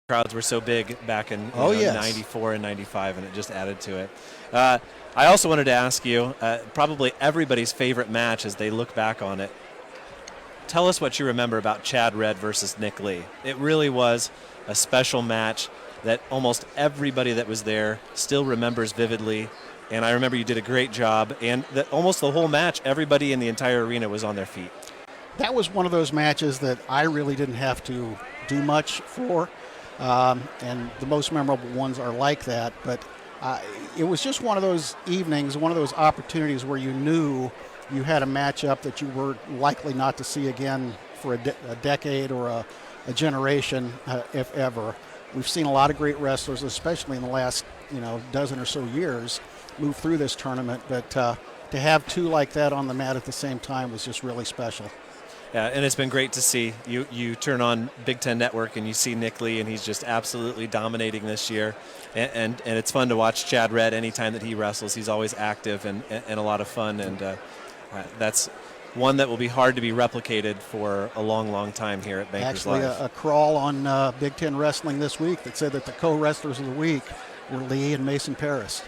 crowds were so big back in yes. 94 and 95, and it just added to it. I also wanted to ask you, probably everybody's favorite match as they look back on it. Tell us what you remember about Chad Redd versus Nick Lee. It really was a special match that almost everybody that was there still remembers vividly. And I remember you did a great job. And that almost the whole match, everybody in the entire arena was on their feet. That was one of those matches that I really didn't have to do much for. And the most memorable ones are like that. But it was just one of those evenings, one of those opportunities where you knew you had a matchup that you were likely not to see again for a decade or a generation, if ever. We've seen a lot of great wrestlers, especially in the last dozen or so years, move through this tournament. But to have two like that on the mat at the same time was just really special. Yeah, and it's been great to see. You turn on Big Ten Network and you see Nick Lee, and he's just absolutely dominating this year. And it's fun to watch Chad Redd anytime that he wrestles. He's always active and a lot of fun. And that's one that will be hard to be replicated for a long, long time here at Bankers Live. Actually, a crawl on Big Ten Wrestling this week that said that the co-wrestlers of the week were Lee and Mason Paris.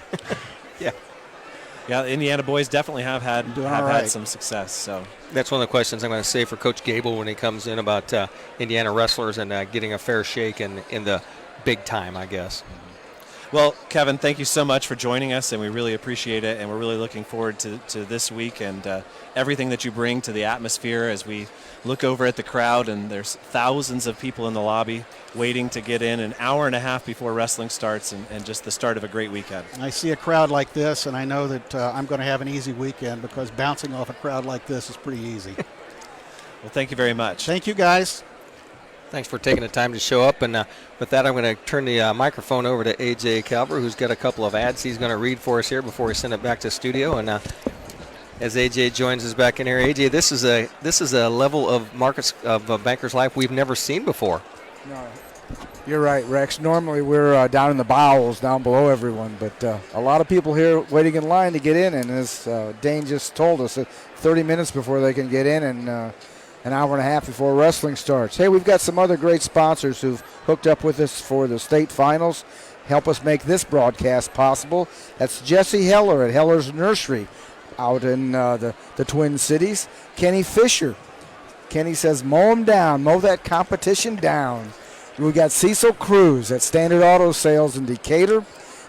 Yeah, Indiana boys definitely have had some success. So that's one of the questions I'm going to say for Coach Gable when he comes in about Indiana wrestlers and getting a fair shake in the big time, I guess. Well, Kevin, thank you so much for joining us, and we really appreciate it, and we're really looking forward to this week and everything that you bring to the atmosphere as we look over at the crowd, and there's thousands of people in the lobby waiting to get in an hour and a half before wrestling starts, and just the start of a great weekend. I see a crowd like this, and I know that I'm going to have an easy weekend because bouncing off a crowd like this is pretty easy. Well, thank you very much. Thank you, guys. Thanks for taking the time to show up. And with that, I'm going to turn the microphone over to A.J. Calver, who's got a couple of ads he's going to read for us here before we send it back to studio. And as A.J. joins us back in here, A.J., this is a level of markets of Bankers Life we've never seen before. No, you're right, Rex. Normally we're down in the bowels, down below everyone, but a lot of people here waiting in line to get in. And as Dane just told us, 30 minutes before they can get in, and an hour and a half before wrestling starts. Hey, we've got some other great sponsors who've hooked up with us for the state finals, help us make this broadcast possible. That's Jesse Heller at Heller's Nursery out in the Twin Cities. Kenny Fisher. Kenny says, mow them down, mow that competition down. We got Cecil Cruz at Standard Auto Sales in Decatur.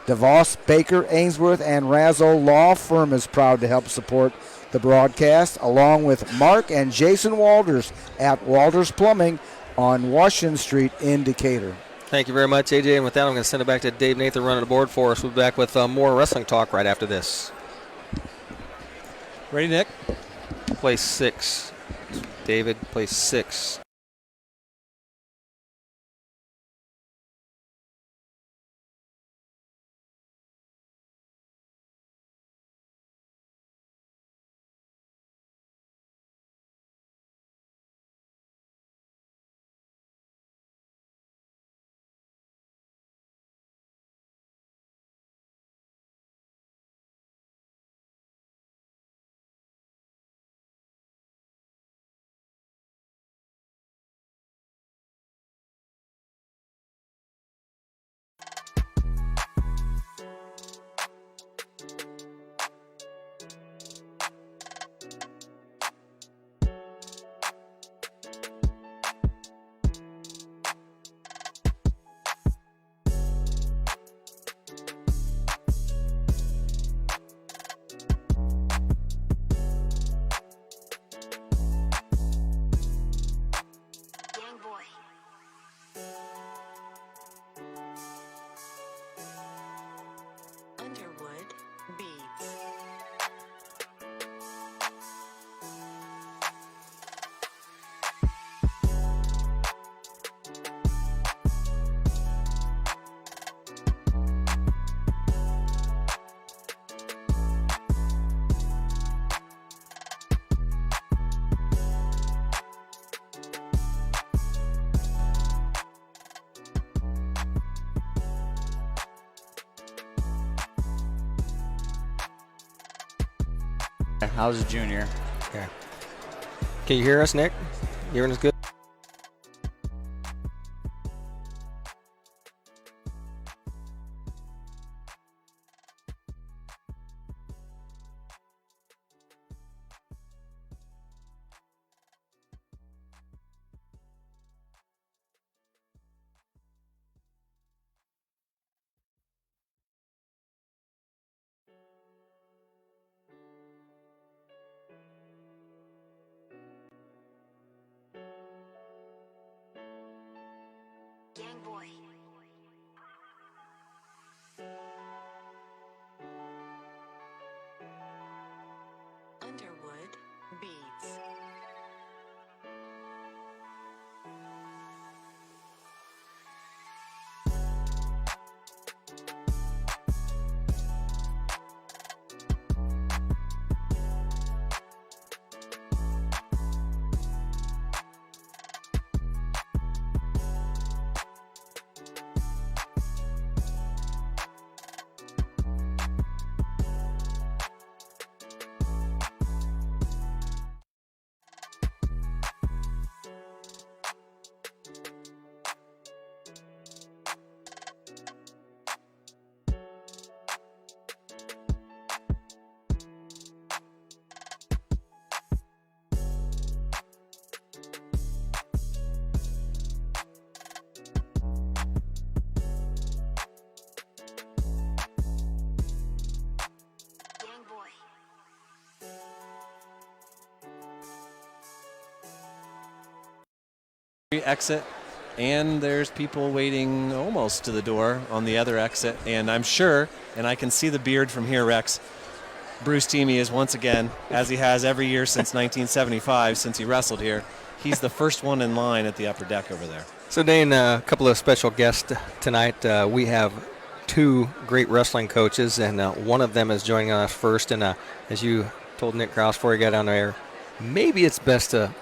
DeVos, Baker, Ainsworth, and Razzo Law Firm is proud to help support the broadcast, along with Mark and Jason Walters at Walters Plumbing on Washington Street in Decatur. Thank you very much, AJ. And with that, I'm going to send it back to Dave Nathan running the board for us. We'll be back with more wrestling talk right after this. Ready, Nick? Place 6. David, place 6. I was a junior. Okay. Can you hear us, Nick? You hearing us good? entry exit, and there's people waiting almost to the door on the other exit. And I'm sure, and I can see the beard from here, Rex, Bruce Teamy is once again, as he has every year since 1975, since he wrestled here, he's the first one in line at the upper deck over there. So, Dane, a couple of special guests tonight. We have 2 great wrestling coaches, and one of them is joining us first. And as you told Nick Krause before he got on there, maybe it's best to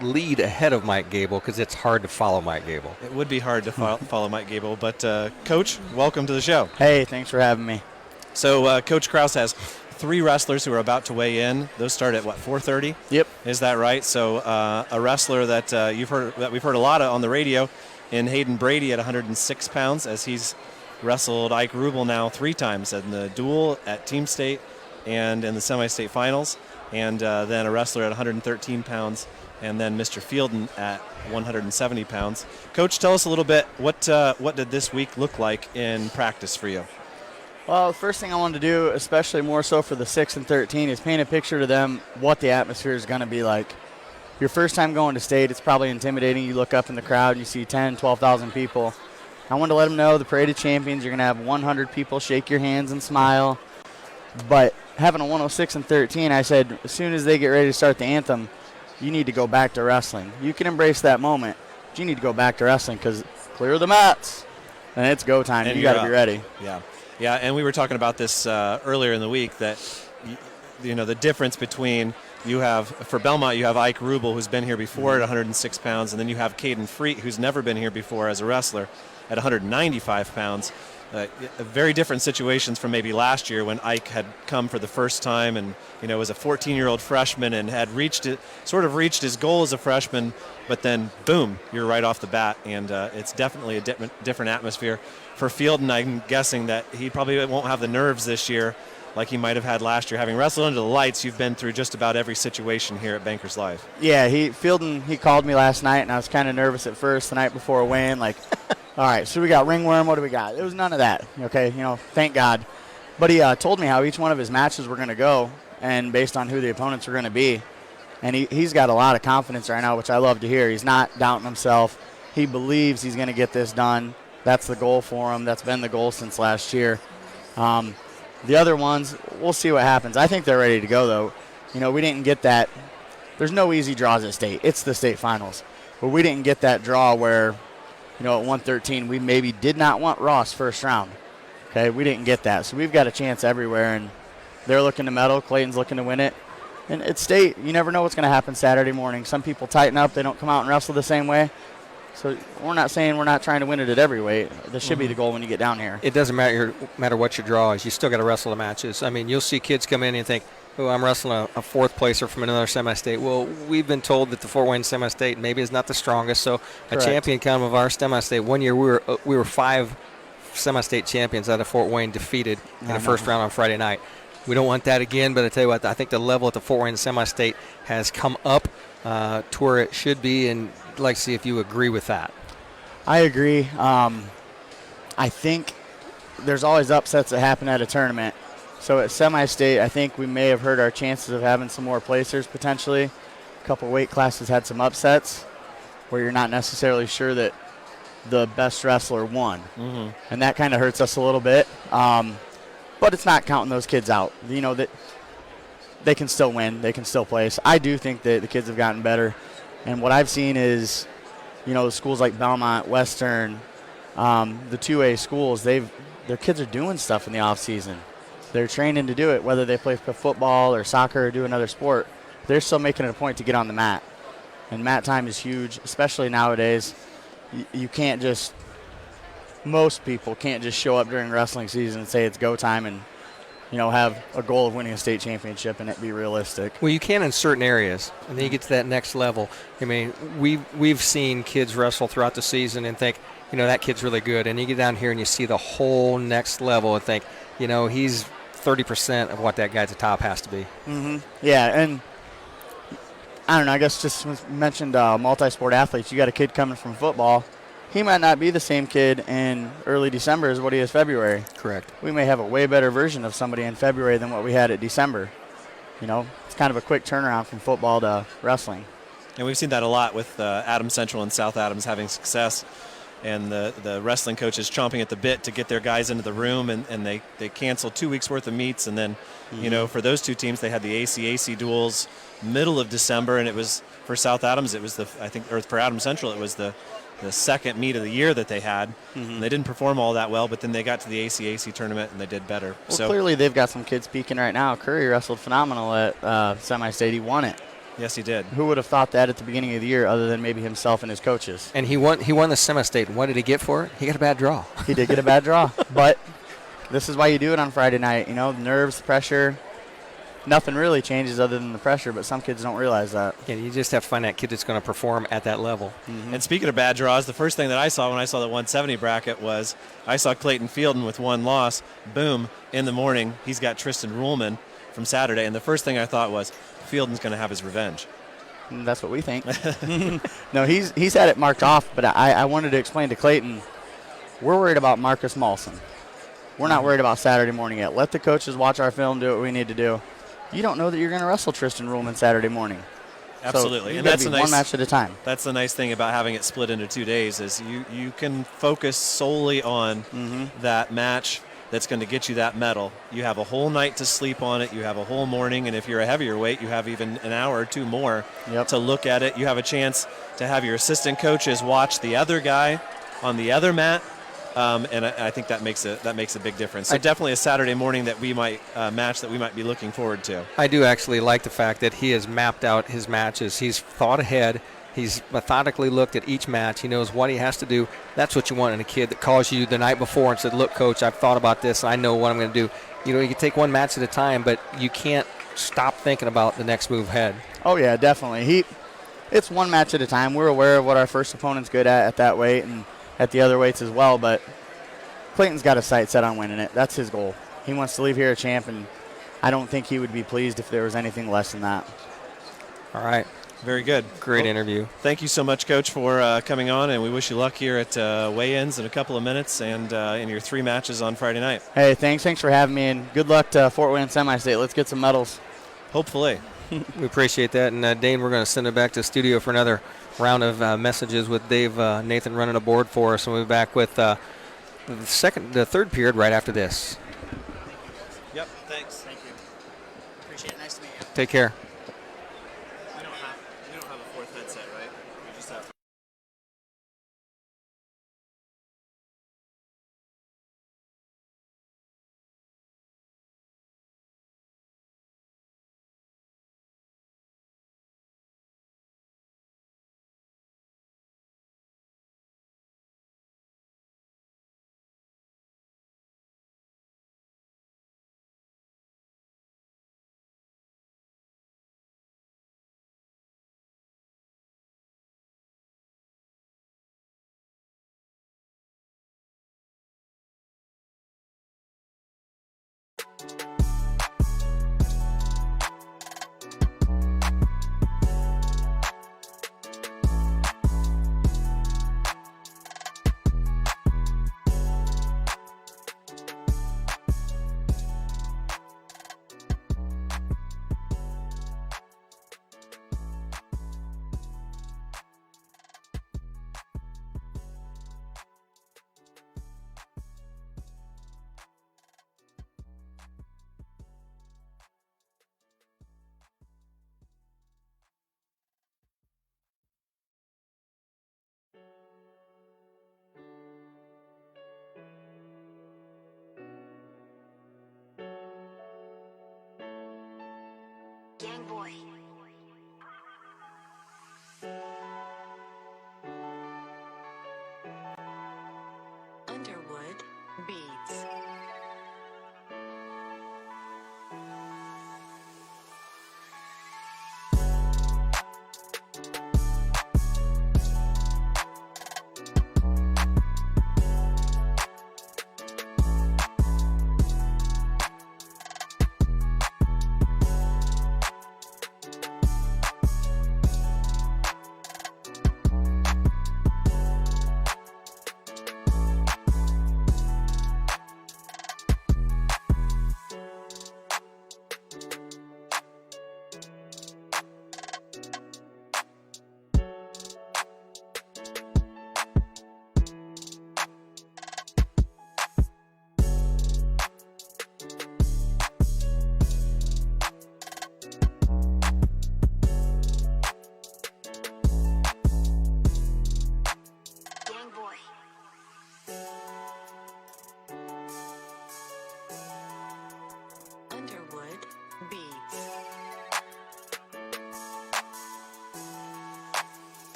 lead ahead of Mike Gable because it's hard to follow Mike Gable. It would be hard to follow Mike Gable, but Coach, welcome to the show. Hey, thanks for having me. So Coach Krause has 3 wrestlers who are about to weigh in. Those start at what, 4:30? Yep. Is that right? So a wrestler that we've heard a lot of on the radio, in Hayden Brady at 106 pounds, as he's wrestled Ike Rubel now 3 times in the duel, at Team State, and in the semi-state finals. And then a wrestler at 113 pounds, and then Mr. Fielden at 170 pounds. Coach, tell us a little bit, what did this week look like in practice for you? Well, the first thing I wanted to do, especially more so for the 6 and 13, is paint a picture to them what the atmosphere is going to be like. Your first time going to state, it's probably intimidating. You look up in the crowd and you see 10, 12,000 people. I wanted to let them know the Parade of Champions, you're going to have 100 people shake your hands and smile. But having a 106 and 13, I said, as soon as they get ready to start the anthem, you need to go back to wrestling. You can embrace that moment, but you need to go back to wrestling because clear the mats, and it's go time. And you got to be ready. Yeah, and we were talking about this earlier in the week that, the difference between for Belmont, you have Ike Rubel, who's been here before at 106 pounds, and then you have Caden Freet, who's never been here before as a wrestler at 195 pounds. Very different situations from maybe last year when Ike had come for the first time and was a 14-year-old freshman and had reached his goal as a freshman, but then boom, you're right off the bat, and it's definitely a different atmosphere. For Fielden, I'm guessing that he probably won't have the nerves this year like he might have had last year. Having wrestled under the lights, you've been through just about every situation here at Bankers Life. Yeah, Fielden called me last night, and I was kind of nervous at first the night before a weigh-in, like, all right, so we got ringworm, what do we got? It was none of that, okay, thank God. But he told me how each one of his matches were going to go, and based on who the opponents were going to be. And he's got a lot of confidence right now, which I love to hear. He's not doubting himself. He believes he's going to get this done. That's the goal for him. That's been the goal since last year. The other ones, we'll see what happens. I think they're ready to go, though. We didn't get that. There's no easy draws at state. It's the state finals. But we didn't get that draw where, at 113, we maybe did not want Ross first round. Okay, we didn't get that. So we've got a chance everywhere, and they're looking to medal. Clayton's looking to win it. And at state, you never know what's going to happen Saturday morning. Some people tighten up. They don't come out and wrestle the same way. So we're not saying we're not trying to win it at every weight. This should be the goal when you get down here. It doesn't matter what your draw is. You still got to wrestle the matches. I mean, you'll see kids come in and think, oh, I'm wrestling a 4th placer from another semi-state. Well, we've been told that the Fort Wayne semi-state maybe is not the strongest. So Correct. A champion come of our semi-state. One year we were 5 semi-state champions out of Fort Wayne defeated in the first round on Friday night. We don't want that again, but I tell you what, I think the level at the Fort Wayne semi-state has come up to where it should be, and I'd like to see if you agree with that. I agree. I think there's always upsets that happen at a tournament. So at semi-state, I think we may have hurt our chances of having some more placers potentially. A couple weight classes had some upsets where you're not necessarily sure that the best wrestler won. Mm-hmm. And that kind of hurts us a little bit. But it's not counting those kids out. That they can still win. They can still place. I do think that the kids have gotten better. And what I've seen is, the schools like Belmont, Western, the 2A schools, their kids are doing stuff in the off season. They're training to do it, whether they play football or soccer or do another sport. They're still making it a point to get on the mat. And mat time is huge, especially nowadays. You can't just, most people can't just show up during wrestling season and say it's go time and, have a goal of winning a state championship and it be realistic. Well, you can in certain areas, and then you get to that next level. I mean, we've seen kids wrestle throughout the season and think, that kid's really good. And you get down here and you see the whole next level and think, he's 30% of what that guy at the top has to be. Mm-hmm. Yeah, and I don't know, I guess just mentioned multi-sport athletes. You got a kid coming from football. He might not be the same kid in early December as what he is February. Correct. We may have a way better version of somebody in February than what we had at December. It's kind of a quick turnaround from football to wrestling. And we've seen that a lot with Adams Central and South Adams having success, and the wrestling coaches chomping at the bit to get their guys into the room, and they canceled 2 weeks worth of meets, and then for those two teams they had the AC duels middle of December, and it was for South Adams or for Adams Central it was the second meet of the year that they had. And they didn't perform all that well, but then they got to the AC tournament and they did better. Well, so clearly they've got some kids peaking right now. Curry wrestled phenomenal at semi-state. He won it. yes, he did. Who would have thought that at the beginning of the year, other than maybe himself and his coaches? And he won the semi-state. What did he get for it? He got a bad draw. He did get a bad draw, but this is why you do it on Friday night. Nerves, pressure. Nothing really changes other than the pressure, but some kids don't realize that. Yeah, you just have to find that kid that's going to perform at that level. And speaking of bad draws, the first thing that I saw when I saw the 170 bracket was I saw Clayton Fielden with one loss. Boom, in the morning, he's got Tristan Ruhlman from Saturday, and the first thing I thought was Fielden's going to have his revenge. And that's what we think. No, he's had it marked off, but I wanted to explain to Clayton, we're worried about Marcus Malson. We're not worried about Saturday morning yet. Let the coaches watch our film, do what we need to do. You don't know that you're going to wrestle Tristan Ruhlman Saturday morning. Absolutely, So and that's one match at a time. That's the nice thing about having it split into 2 days is you can focus solely on that match that's going to get you that medal. You have a whole night to sleep on it. You have a whole morning, and if you're a heavier weight, you have even an hour or two more to look at it. You have a chance to have your assistant coaches watch the other guy on the other mat. And I think that makes a big difference. So definitely a Saturday morning that we might match that we might be looking forward to. I do actually like the fact that he has mapped out his matches. He's thought ahead. He's methodically looked at each match. He knows what he has to do. That's what you want in a kid that calls you the night before and said, look, Coach, I've thought about this. I know what I'm going to do. You can take one match at a time, but you can't stop thinking about the next move ahead. Oh, yeah, definitely. It's one match at a time. We're aware of what our first opponent's good at that weight and at the other weights as well, but Clayton's got a sight set on winning it. That's his goal. He wants to leave here a champ, and I don't think he would be pleased if there was anything less than that. All right. Very good. Great interview. Thank you so much, Coach, for coming on, and we wish you luck here at weigh-ins in a couple of minutes and in your 3 matches on Friday night. Hey, thanks for having me, and good luck to Fort Wayne Semi-State. Let's get some medals. Hopefully. We appreciate that. And, Dane, we're going to send it back to the studio for another round of messages with Dave Nathan running a board for us. And we'll be back with the third period right after this. Yep, thanks. Thank you. Appreciate it. Nice to meet you. Take care.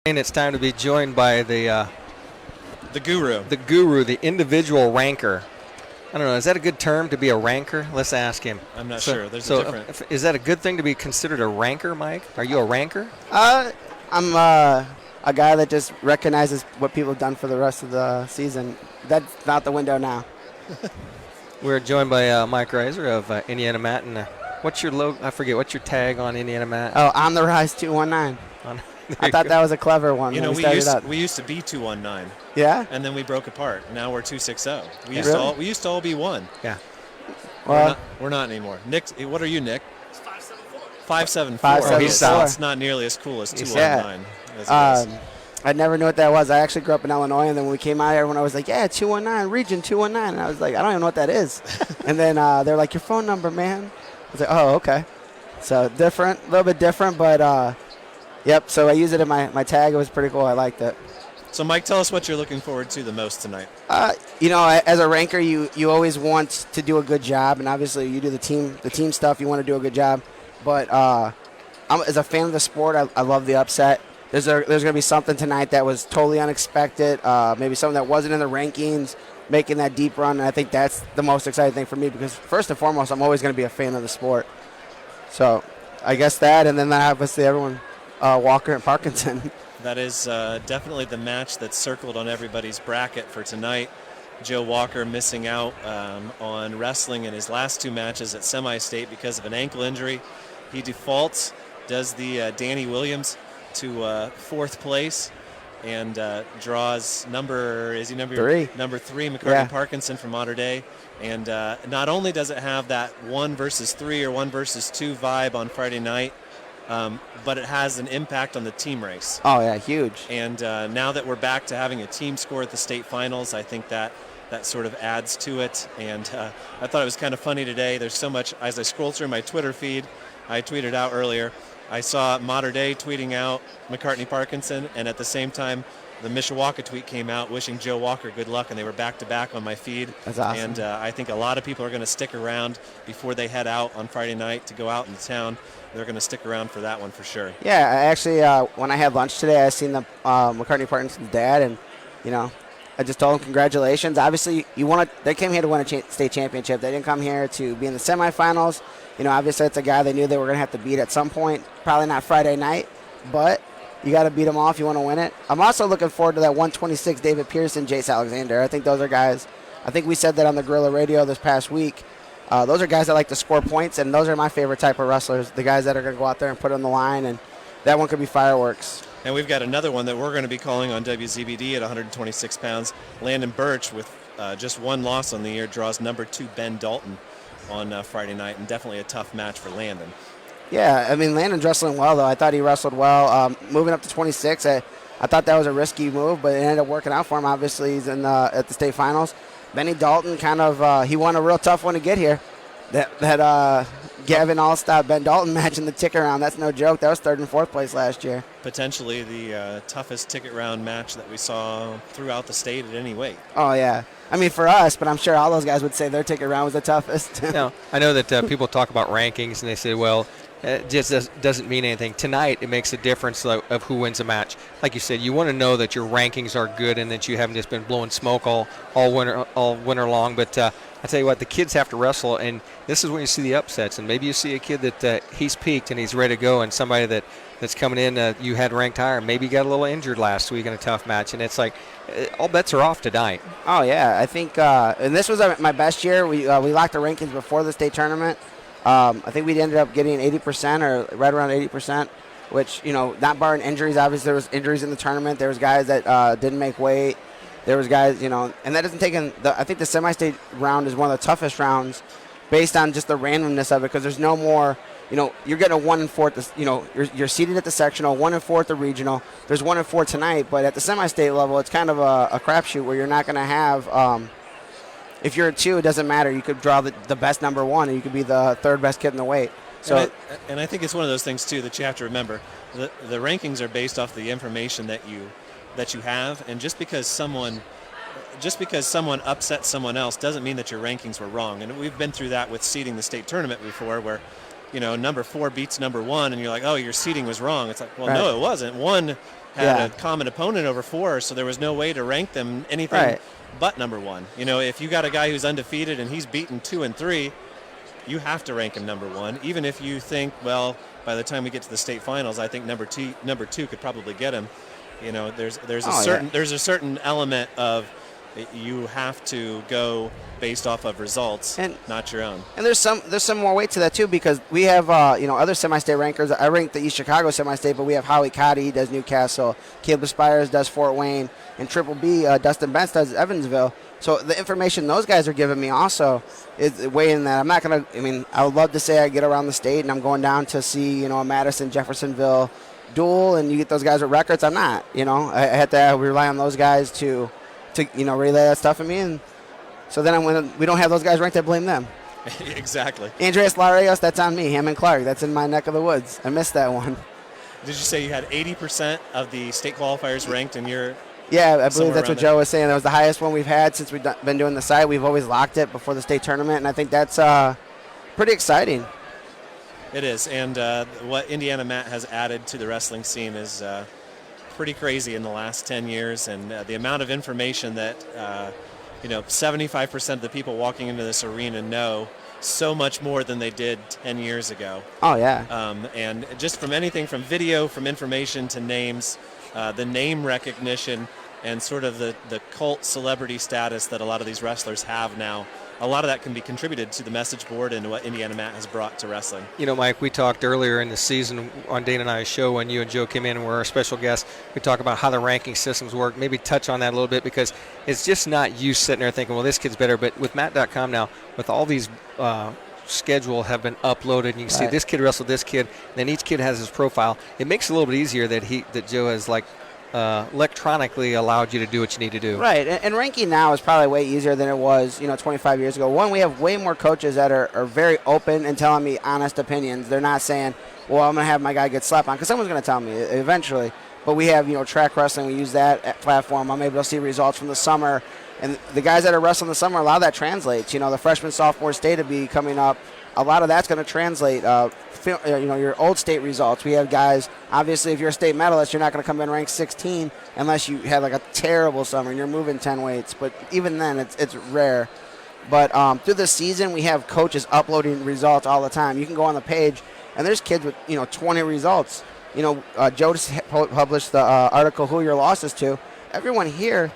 And it's time to be joined by the guru. the guru, the individual ranker. I don't know. Is that a good term to be a ranker? Let's ask him. I'm not sure. There's a different. Is that a good thing to be considered a ranker, Mike? Are you a ranker? I'm a guy that just recognizes what people have done for the rest of the season. That's not the window now. We're joined by Mike Reiser of Indiana Mat. And what's your logo? I forget. What's your tag on Indiana Mat? Oh, On the Rise 219. I thought that was a clever one. You when know, we started up. we used to be 219, Yeah? and then we broke apart. Now we're 260. We used to all be one. Yeah. Well, We're not anymore. Nick, what are you, Nick? 574. 574. He's south. It's not nearly as cool as He's 219. as it is. I never knew what that was. I actually grew up in Illinois, and then when we came out here, when I was like, yeah, 219, region 219. And I was like, I don't even know what that is. And then they're like, your phone number, man. I was like, oh, okay. So different, a little bit different, but yep. So I used it in my tag. It was pretty cool. I liked it. So, Mike, tell us what you're looking forward to the most tonight. You know, as a ranker, you always want to do a good job, and obviously you do the team stuff. You want to do a good job, but as a fan of the sport, I love the upset. There's going to be something tonight that was totally unexpected, maybe something that wasn't in the rankings, making that deep run, and I think that's the most exciting thing for me because, first and foremost, I'm always going to be a fan of the sport. So I guess that, and then obviously everyone, Walker and Parkinson. That is definitely the match that's circled on everybody's bracket for tonight. Joe Walker missing out on wrestling in his last two matches at semi-state because of an ankle injury. He defaults, does the Danny Williams to fourth place, and draws number 3, McCartney Parkinson from Mater Dei. And not only does it have that 1 versus 3 or 1 versus 2 vibe on Friday night, but it has an impact on the team race. Oh, yeah, huge. And now that we're back to having a team score at the state finals, I think that sort of adds to it. And I thought it was kind of funny today. There's so much, as I scroll through my Twitter feed, I tweeted out earlier, I saw Mater Dei tweeting out McCartney Parkinson, and at the same time, the Mishawaka tweet came out wishing Joe Walker good luck, and they were back-to-back on my feed. That's awesome. And I think a lot of people are going to stick around before they head out on Friday night to go out into town. They're going to stick around for that one for sure. Yeah, I actually, when I had lunch today, I seen the McCartney Parkinson's dad, and, you know, I just told him congratulations. Obviously, they came here to win a state championship. They didn't come here to be in the semifinals. You know, obviously, it's a guy they knew they were going to have to beat at some point. Probably not Friday night, but you got to beat them all if you want to win it. I'm also looking forward to that 126 David Pearson, Jace Alexander. I think those are guys. I think we said that on the Guerrilla Radio this past week. Those are guys that like to score points, and those are my favorite type of wrestlers, the guys that are going to go out there and put it on the line, and that one could be fireworks. And we've got another one that we're going to be calling on WZBD at 126 pounds. Landon Birch, with just one loss on the year, draws number 2 Ben Dalton on Friday night, and definitely a tough match for Landon. Yeah, I mean, Landon's wrestling well, though. I thought he wrestled well. Moving up to 26, I thought that was a risky move, but it ended up working out for him. Obviously, he's at the state finals. Benny Dalton he won a real tough one to get here. That Gavin Allstott, Ben Dalton match in the ticket round, that's no joke. That was 3rd and 4th place last year. Potentially the toughest ticket round match that we saw throughout the state at any weight. Oh, yeah. I mean, for us, but I'm sure all those guys would say their ticket round was the toughest. No, I know that people talk about rankings, and they say, well, it just doesn't mean anything. Tonight, it makes a difference of who wins a match. Like you said, you want to know that your rankings are good and that you haven't just been blowing smoke all winter long. But I tell you what, the kids have to wrestle, and this is when you see the upsets. And maybe you see a kid that he's peaked and he's ready to go, and somebody that's coming in you had ranked higher. Maybe got a little injured last week in a tough match, and it's like all bets are off tonight. Oh, yeah. I think, and this was my best year. We locked the rankings before the state tournament. I think we ended up getting 80% or right around 80%, which, you know, not barring injuries. Obviously, there was injuries in the tournament. There was guys that didn't make weight. There was guys, you know, and that doesn't take in. I think the semi-state round is one of the toughest rounds based on just the randomness of it because there's no more, you know, you're getting a 1 and 4 you know, you're seated at the sectional, 1 and 4 at the regional. There's 1 and 4 tonight, but at the semi-state level, it's kind of a crapshoot where you're not going to have. If you're a 2, it doesn't matter. You could draw the best number 1, and you could be the 3rd best kid in the weight. So, and I think it's one of those things too that you have to remember. The rankings are based off the information that you have, and just because someone upsets someone else doesn't mean that your rankings were wrong. And we've been through that with seeding the state tournament before, where number 4 beats number 1, and you're like, oh, your seating was wrong. It's like, well, Right. no, it wasn't. 1 had Yeah. a common opponent over 4, so there was no way to rank them anything Right. but number 1. If you got a guy who's undefeated and he's beaten 2 and 3, you have to rank him number 1, even if you think, well, by the time we get to the state finals, I think number two could probably get him. There's a certain element of you have to go based off of results, And- not your own. And there's some more weight to that too, because we have other semi-state rankers. I ranked the East Chicago semi-state, but we have Howie Cotty, he does Newcastle, Caleb Spires does Fort Wayne, and Triple B, Dustin Bentz does Evansville. So the information those guys are giving me also is weighing that. I'm not gonna. I mean, I would love to say I get around the state and I'm going down to see a Madison, Jeffersonville duel, and you get those guys with records. I'm not. I had to rely on those guys to relay that stuff at me, and so then when we don't have those guys ranked, I blame them. Exactly. Andreas Larios, that's on me. Hammond Clark, that's in my neck of the woods. I missed that one. Did you say you had 80% of the state qualifiers ranked in your? Yeah, I believe Somewhere that's around what Joe was saying. That was the highest one we've had since we've been doing the site. We've always locked it before the state tournament, and I think that's pretty exciting. It is, and what Indiana Mat has added to the wrestling scene is pretty crazy in the last 10 years, and the amount of information that 75% of the people walking into this arena know so much more than they did 10 years ago. Oh, yeah. And just from anything from video, from information to names, the name recognition, and sort of the cult celebrity status that a lot of these wrestlers have now, a lot of that can be contributed to the message board and what Indiana Mat has brought to wrestling. Mike, we talked earlier in the season on Dana and I's show when you and Joe came in and were our special guests. We talked about how the ranking systems work. Maybe touch on that a little bit, because it's just not you sitting there thinking, well, this kid's better. But with Mat.com now, with all these schedule have been uploaded, and you can see this kid wrestled this kid, and then each kid has his profile. It makes it a little bit easier that Joe has electronically allowed you to do what you need to do. Right, and ranking now is probably way easier than it was 25 years ago. One, we have way more coaches that are very open and telling me honest opinions. They're not saying, well, I'm going to have my guy get slapped on, because someone's going to tell me eventually. But we have track wrestling. We use that platform. I'm able to see results from the summer. And the guys that are wrestling the summer, a lot of that translates. The freshman, sophomore state will be coming up. A lot of that's going to translate. Your old state results. We have guys, obviously, if you're a state medalist, you're not going to come in ranked 16 unless you had a terrible summer and you're moving 10 weights. But even then, it's rare. But through the season, we have coaches uploading results all the time. You can go on the page, and there's kids with 20 results. Joe just published the article, Who Your Losses To. Everyone here,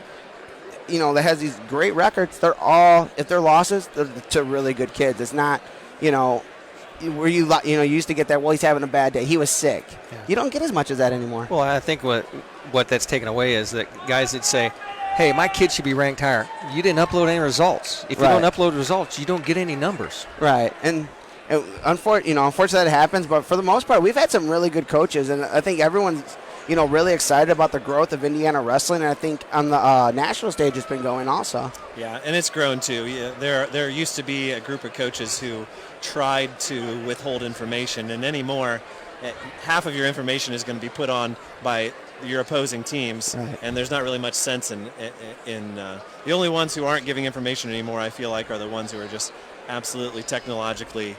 that has these great records, they're all, if they're losses, they're to really good kids. It's not, where you used to get that, well, he's having a bad day, he was sick. Yeah. You don't get as much as that anymore. Well, I think what that's taken away is that guys that say, hey, my kid should be ranked higher. You didn't upload any results. If you don't upload results, you don't get any numbers. Right, and unfortunately that happens, but for the most part, we've had some really good coaches, and I think everyone's really excited about the growth of Indiana wrestling, and I think on the national stage it's been going also. Yeah, and it's grown too. Yeah, there used to be a group of coaches who tried to withhold information, and anymore, half of your information is going to be put on by your opposing teams, and there's not really much sense in the only ones who aren't giving information anymore, I feel like, are the ones who are just absolutely technologically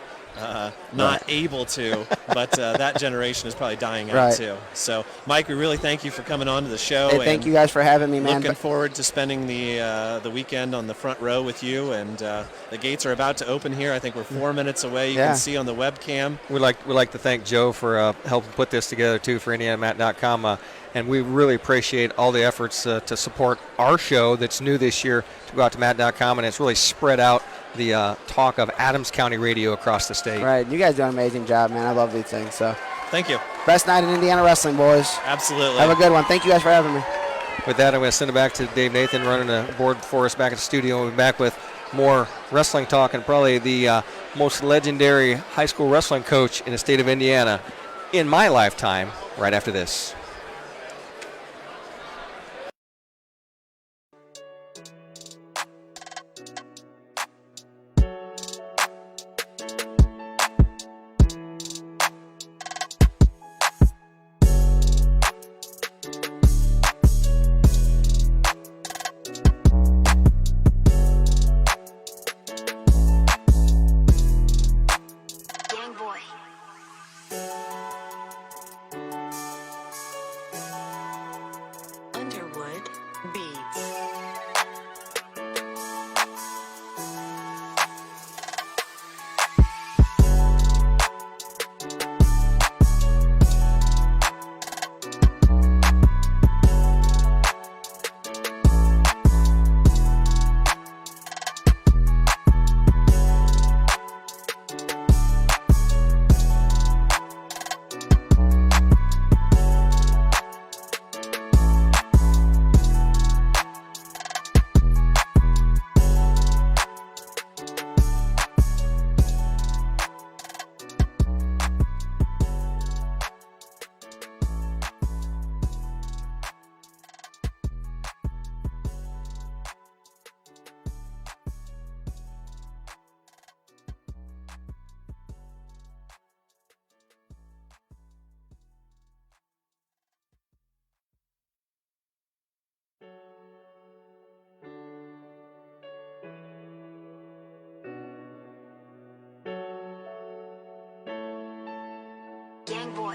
not able to, but that generation is probably dying out too. So, Mike, we really thank you for coming on to the show. Hey, thank you guys for having me, man. Looking forward to spending the weekend on the front row with you. And the gates are about to open here. I think we're 4 minutes away. You can see on the webcam. We'd like to thank Joe for helping put this together too for IndianaMat.com. And we really appreciate all the efforts to support our show that's new this year to go out to Mat.com, and it's really spread out the talk of Adams County radio across the state. Right. You guys do an amazing job, man. I love these things. So, thank you. Best night in Indiana wrestling, boys. Absolutely. Have a good one. Thank you guys for having me. With that, I'm going to send it back to Dave Nathan running the board for us back at the studio. We'll be back with more wrestling talk and probably the most legendary high school wrestling coach in the state of Indiana in my lifetime right after this. Gang Boy.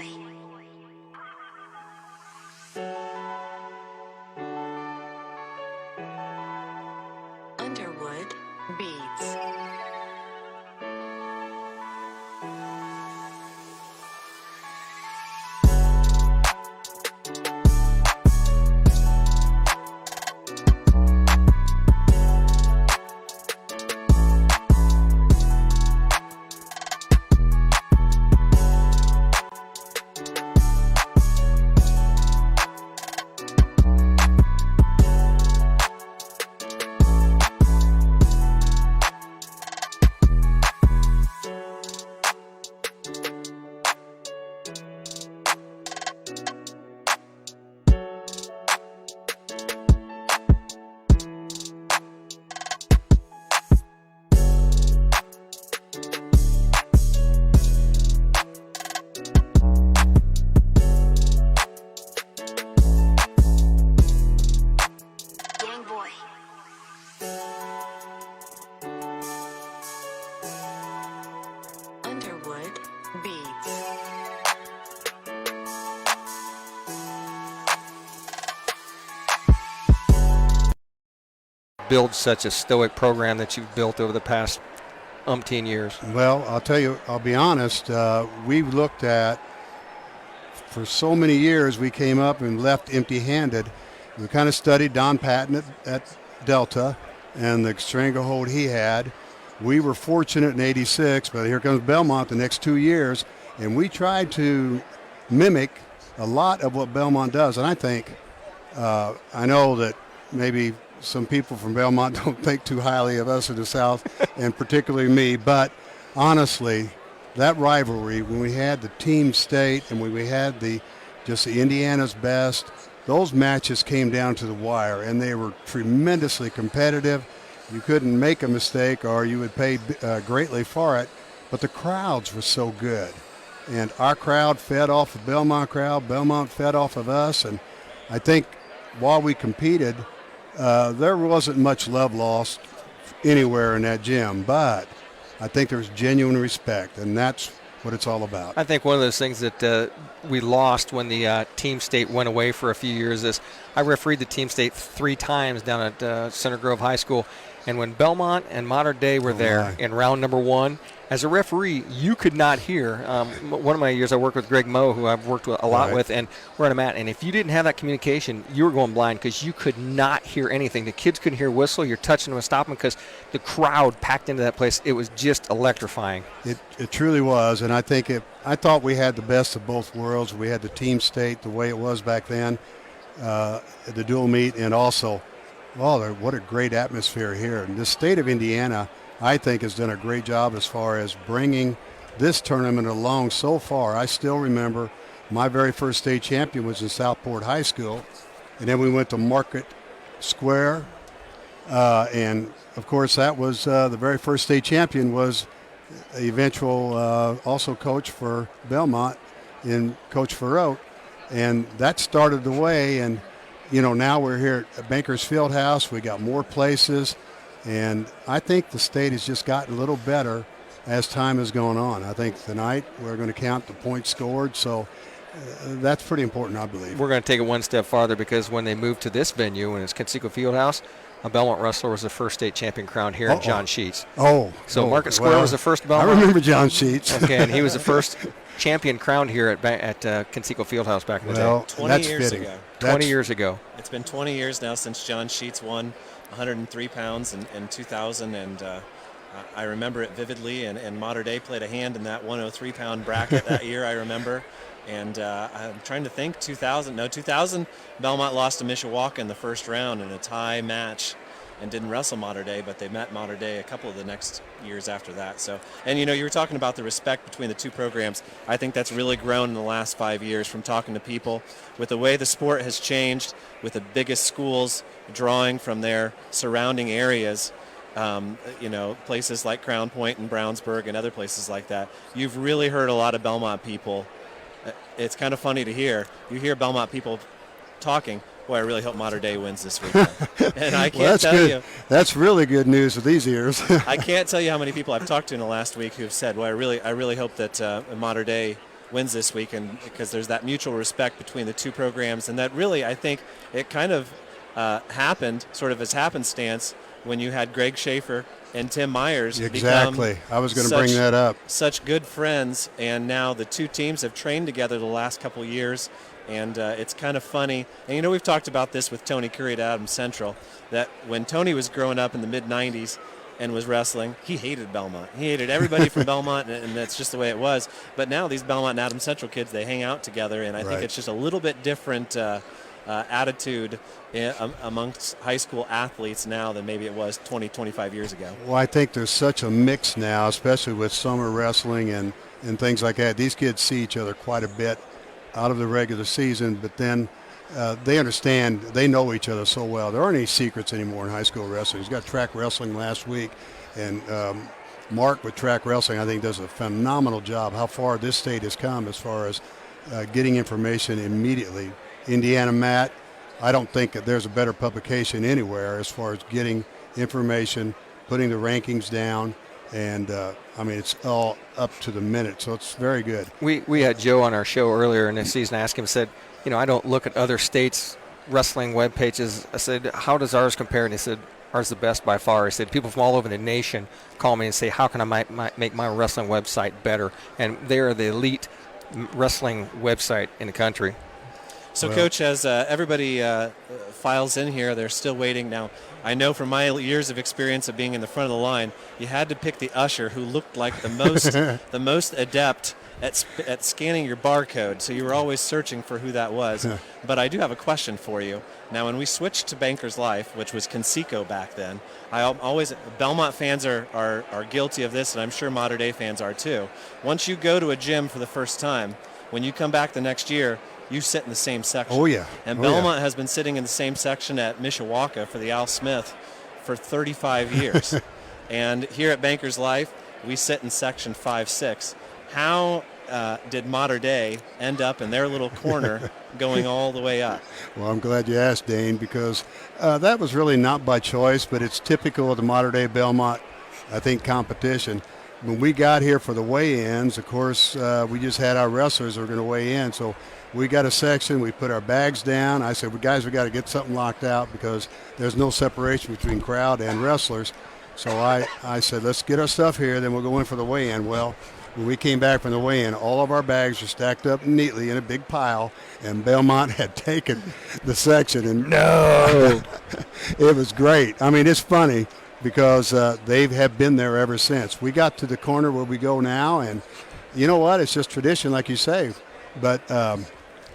Boy. Underwood Beats. Underwood Beats. Build such a stoic program that you've built over the past umpteen years? Well, I'll tell you, I'll be honest, we've looked at, for so many years, we came up and left empty-handed. We kind of studied Don Patton at Delta and the stranglehold he had. We were fortunate in '86, but here comes Belmont the next 2 years, and we tried to mimic a lot of what Belmont does. And I think, I know that maybe some people from Belmont don't think too highly of us in the South, and particularly me, but honestly, that rivalry, when we had the team state and when we had the Indiana's best, those matches came down to the wire, and they were tremendously competitive. You couldn't make a mistake or you would pay greatly for it, but the crowds were so good. And our crowd fed off the Belmont crowd, Belmont fed off of us, and I think while we competed, there wasn't much love lost anywhere in that gym, but I think there's genuine respect, and that's what it's all about. I think one of those things that we lost when the team state went away for a few years is I refereed the team state 3 times down at Center Grove High School, and when Belmont and Modern Day were there in round number 1, as a referee, you could not hear. One of my years I worked with Greg Moe, who I've worked with a lot with, and we're at a mat, and if you didn't have that communication, you were going blind because you could not hear anything. The kids couldn't hear whistle. You're touching them and stopping because the crowd packed into that place. It was just electrifying. It truly was, and I I thought we had the best of both worlds. We had the team state the way it was back then, the dual meet, and also, what a great atmosphere here. And the state of Indiana, I think, has done a great job as far as bringing this tournament along so far. I still remember my very first state champion was in Southport High School, and then we went to Market Square, and of course that was the very first state champion was the eventual also coach for Belmont in Coach Farrote, and that started the way. And now we're here at Bankers Fieldhouse. We got more places. And I think the state has just gotten a little better as time has gone on. I think tonight we're going to count the points scored, so that's pretty important, I believe. We're going to take it one step farther because when they moved to this venue, and it's Conseco Fieldhouse, a Belmont wrestler was the first state champion crowned here, John Sheets. So Market Square was the first Belmont. I remember John Sheets. Okay, and he was the first champion crowned here at Conseco Fieldhouse back in the day. 20 years ago. 20 years ago. It's been 20 years now since John Sheets won 103 pounds in 2000, and I remember it vividly, and Mater Dei played a hand in that 103-pound bracket that year, I remember. And I'm trying to think, 2000, Belmont lost to Mishawaka in the first round in a tie match and didn't wrestle Mater Dei, but they met Mater Dei a couple of the next years after that. So, and you were talking about the respect between the two programs. I think that's really grown in the last 5 years from talking to people with the way the sport has changed, with the biggest schools drawing from their surrounding areas. Places like Crown Point and Brownsburg and other places like that. You've really heard a lot of Belmont people. It's kind of funny to hear. You hear Belmont people talking, boy, I really hope Mater Dei wins this weekend. And I can't tell you. That's really good news with these ears. I can't tell you how many people I've talked to in the last week who've said, well, I really hope that Mater Dei wins this week, and because there's that mutual respect between the two programs, and that really, I think, it kind of happened sort of as happenstance when you had Greg Schaefer and Tim Myers Exactly. I was going to bring that up. Such good friends, and now the two teams have trained together the last couple of years, and it's kind of funny. And, you know, we've talked about this with Tony Curry at Adams Central, that when Tony was growing up in the mid-'90s and was wrestling, he hated Belmont. He hated everybody from Belmont, and that's just the way it was. But now these Belmont and Adams Central kids, they hang out together, and I think it's just a little bit different attitude amongst high school athletes now than maybe it was 20, 25 years ago. Well, I think there's such a mix now, especially with summer wrestling and things like that. These kids see each other quite a bit out of the regular season, but then they understand, they know each other so well. There aren't any secrets anymore in high school wrestling. He's got track wrestling last week, and Mark with track wrestling, I think, does a phenomenal job. How far this state has come as far as getting information immediately. Indiana Matt, I don't think that there's a better publication anywhere as far as getting information, putting the rankings down, and I mean, it's all up to the minute, so it's very good. We had Joe on our show earlier in the season. I asked him, said, you know, I don't look at other states' wrestling web pages. I said, how does ours compare? And he said, ours is the best by far. He said, people from all over the nation call me and say, how can I make my wrestling website better? And they're the elite wrestling website in the country. So, Coach, as everybody files in here, they're still waiting. Now, I know from my years of experience of being in the front of the line, you had to pick the usher who looked like the most adept at scanning your barcode. So you were always searching for who that was. But I do have a question for you. Now, when we switched to Bankers Life, which was Conseco back then, Belmont fans are guilty of this, and I'm sure Mater Dei fans are too. Once you go to a gym for the first time, when you come back the next year, you sit in the same section. Oh, yeah. And Belmont has been sitting in the same section at Mishawaka for the Al Smith for 35 years. And here at Bankers Life, we sit in section 5-6. How did Mater Dei end up in their little corner going all the way up? Well, I'm glad you asked, Dane, because that was really not by choice, but it's typical of the Mater Dei Belmont, I think, competition. When we got here for the weigh-ins, of course, we just had our wrestlers who were going to weigh in, so we got a section, we put our bags down. I said, well, guys, we got to get something locked out because there's no separation between crowd and wrestlers. So I said, let's get our stuff here, then we'll go in for the weigh-in. Well, when we came back from the weigh-in, all of our bags were stacked up neatly in a big pile, and Belmont had taken the section. And no, it was great. I mean, it's funny because they have been there ever since. We got to the corner where we go now, and you know what? It's just tradition, like you say. But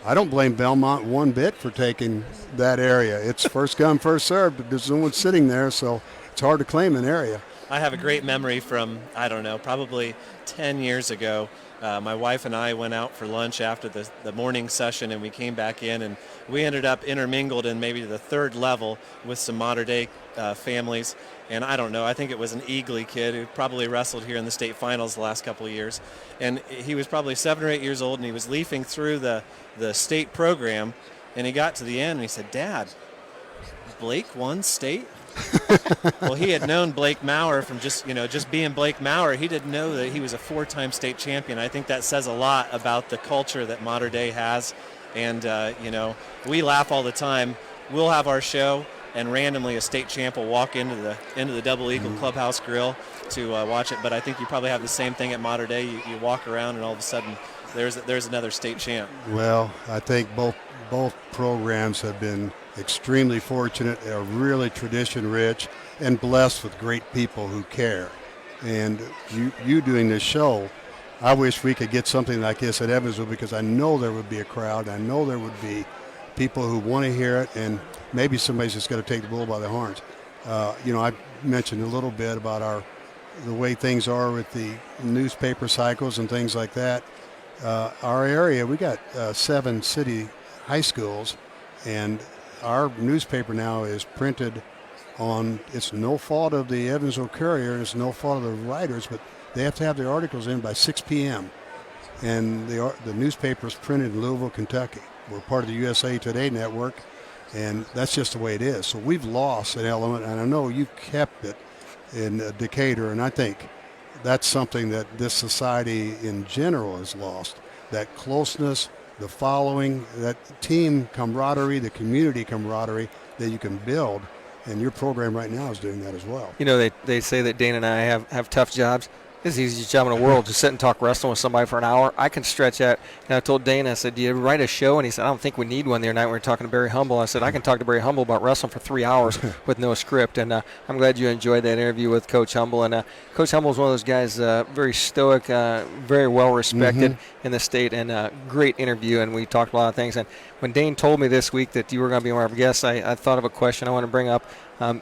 I don't blame Belmont one bit for taking that area. It's first come, first served, but there's no one sitting there, so it's hard to claim an area. I have a great memory from, I don't know, probably 10 years ago. My wife and I went out for lunch after the morning session, and we came back in, and we ended up intermingled in maybe the third level with some Mater Dei families. And I don't know, I think it was an Eagly kid who probably wrestled here in the state finals the last couple of years. And he was probably 7 or 8 years old, and he was leafing through the state program, and he got to the end, and he said, Dad, Blake won state? Well, he had known Blake Maurer from just being Blake Maurer. He didn't know that he was a 4-time state champion. I think that says a lot about the culture that Mater Dei has. And, we laugh all the time. We'll have our show, and randomly a state champ will walk into the Double Eagle Clubhouse Grill to watch it. But I think you probably have the same thing at Mater Dei. You walk around, and all of a sudden there's another state champ. Well, I think both programs have been extremely fortunate, are really tradition rich, and blessed with great people who care. And you doing this show, I wish we could get something like this at Evansville, because I know there would be a crowd. I know there would be people who want to hear it, and maybe somebody's just going to take the bull by the horns. I mentioned a little bit about the way things are with the newspaper cycles and things like that. Our area, we got 7 city high schools, and our newspaper now is printed on, it's no fault of the Evansville Courier, it's no fault of the writers, but they have to have their articles in by 6 p.m. And the newspaper is printed in Louisville, Kentucky. We're part of the USA Today network, and that's just the way it is. So we've lost an element, and I know you've kept it in Decatur, and I think that's something that this society in general has lost. that closeness, the following, that team camaraderie, the community camaraderie that you can build. And your program right now is doing that as well. You know, they say that Dana and I have tough jobs. It's the easiest job in the world to sit and talk wrestling with somebody for an hour. I can stretch that. And I told Dana, I said, do you write a show? And he said, I don't think we need one the other night. We were talking to Barry Humble. I said, I can talk to Barry Humble about wrestling for 3 hours with no script. And I'm glad you enjoyed that interview with Coach Humble. And Coach Humble is one of those guys, very stoic, very well respected in the state, and great interview. And we talked a lot of things. And when Dane told me this week that you were going to be one of our guests, I thought of a question I want to bring up.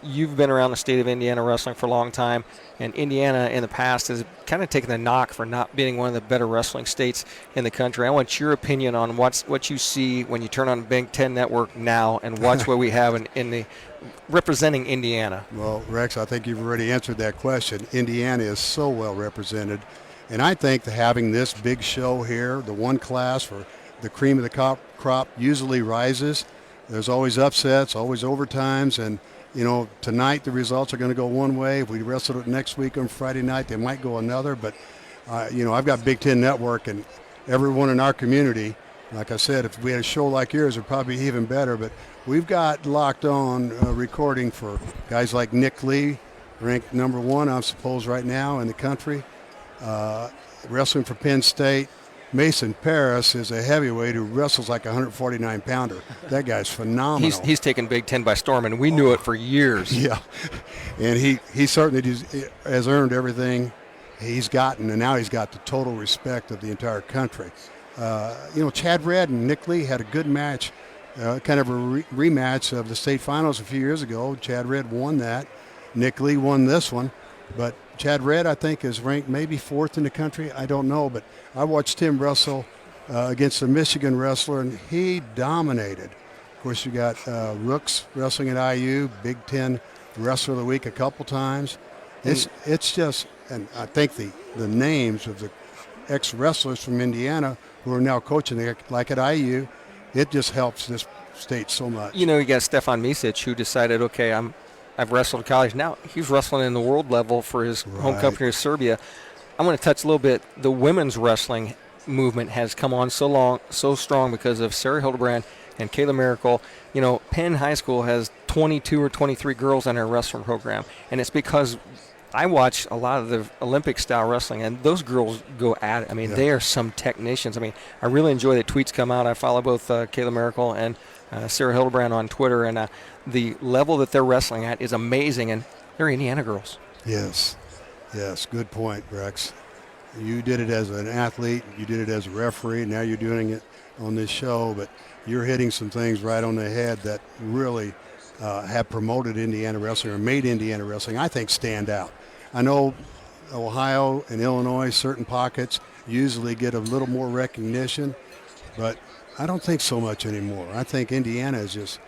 You've been around the state of Indiana wrestling for a long time, and Indiana in the past has kind of taken the knock for not being one of the better wrestling states in the country. I want your opinion on what you see when you turn on Big Ten Network now and watch what we have in the representing Indiana. Well, Rex, I think you've already answered that question. Indiana is so well represented, and I think that having this big show here, the one class for the cream of the crop usually rises. There's always upsets, always overtimes, and you know, tonight the results are going to go one way. If we wrestle it next week on Friday night, they might go another. But, you know, I've got Big Ten Network, and everyone in our community, like I said, if we had a show like yours, it would probably be even better. But we've got locked on recording for guys like Nick Lee, ranked number 1, I suppose, right now in the country, wrestling for Penn State. Mason Paris is a heavyweight who wrestles like a 149-pounder. That guy's phenomenal. He's taken Big Ten by storm, and we knew it for years. Yeah, and he certainly has earned everything he's gotten, and now he's got the total respect of the entire country. You know, Chad Red and Nick Lee had a good match, kind of a rematch of the state finals a few years ago. Chad Red won that. Nick Lee won this one, but Chad Red, I think, is ranked maybe 4th in the country. I don't know, but I watched him wrestle against a Michigan wrestler, and he dominated. Of course, you got Rooks wrestling at IU, Big Ten Wrestler of the Week a couple times. It's just, and I think the names of the ex-wrestlers from Indiana who are now coaching there, like at IU, it just helps this state so much. You know, you got Stefan Misic, who decided, okay, I've wrestled at college. Now he's wrestling in the world level for his home country of Serbia. I want to touch a little bit. The women's wrestling movement has come on so strong because of Sarah Hildebrand and Kayla Miracle. You know, Penn High School has 22 or 23 girls on their wrestling program, and it's because I watch a lot of the Olympic-style wrestling, and those girls go at it. I mean, they are some technicians. I mean, I really enjoy the tweets come out. I follow both Kayla Miracle and Sarah Hildebrand on Twitter, and the level that they're wrestling at is amazing, and they're Indiana girls. Yes, good point, Rex. You did it as an athlete, you did it as a referee, now you're doing it on this show, but you're hitting some things right on the head that really have promoted Indiana wrestling or made Indiana wrestling, I think, stand out. I know Ohio and Illinois, certain pockets, usually get a little more recognition, but I don't think so much anymore. I think Indiana is just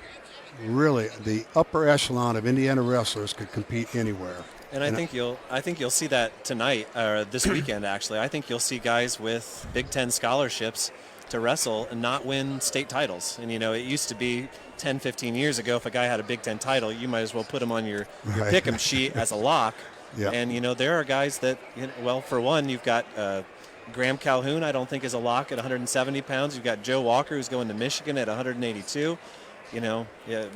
really the upper echelon of Indiana wrestlers could compete anywhere. And I think you'll see that tonight or this weekend. Actually, I think you'll see guys with Big Ten scholarships to wrestle and not win state titles. And you know, it used to be 10, 15 years ago, if a guy had a Big Ten title, you might as well put him on your pick'em sheet as a lock. Yeah. And you know, there are guys that, you know, well, for one, you've got Graham Calhoun, I don't think is a lock at 170 pounds. You've got Joe Walker, who's going to Michigan at 182. You know,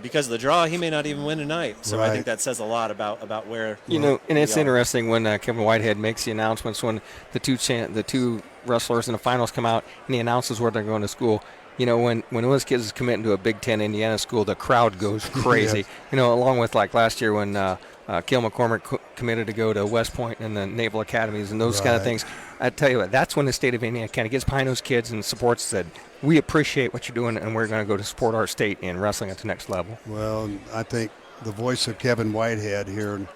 because of the draw, he may not even win tonight. So I think that says a lot about where you know. And it's interesting when Kevin Whitehead makes the announcements when the two wrestlers in the finals come out and he announces where they're going to school. You know, when those kids is committing to a Big Ten Indiana school, the crowd goes crazy. You know, along with like last year when Cale McCormick committed to go to West Point and the Naval Academies and those kind of things. I tell you what, that's when the state of Indiana kind of gets behind those kids and supports, said, we appreciate what you're doing and we're going to go to support our state in wrestling at the next level. Well, I think the voice of Kevin Whitehead here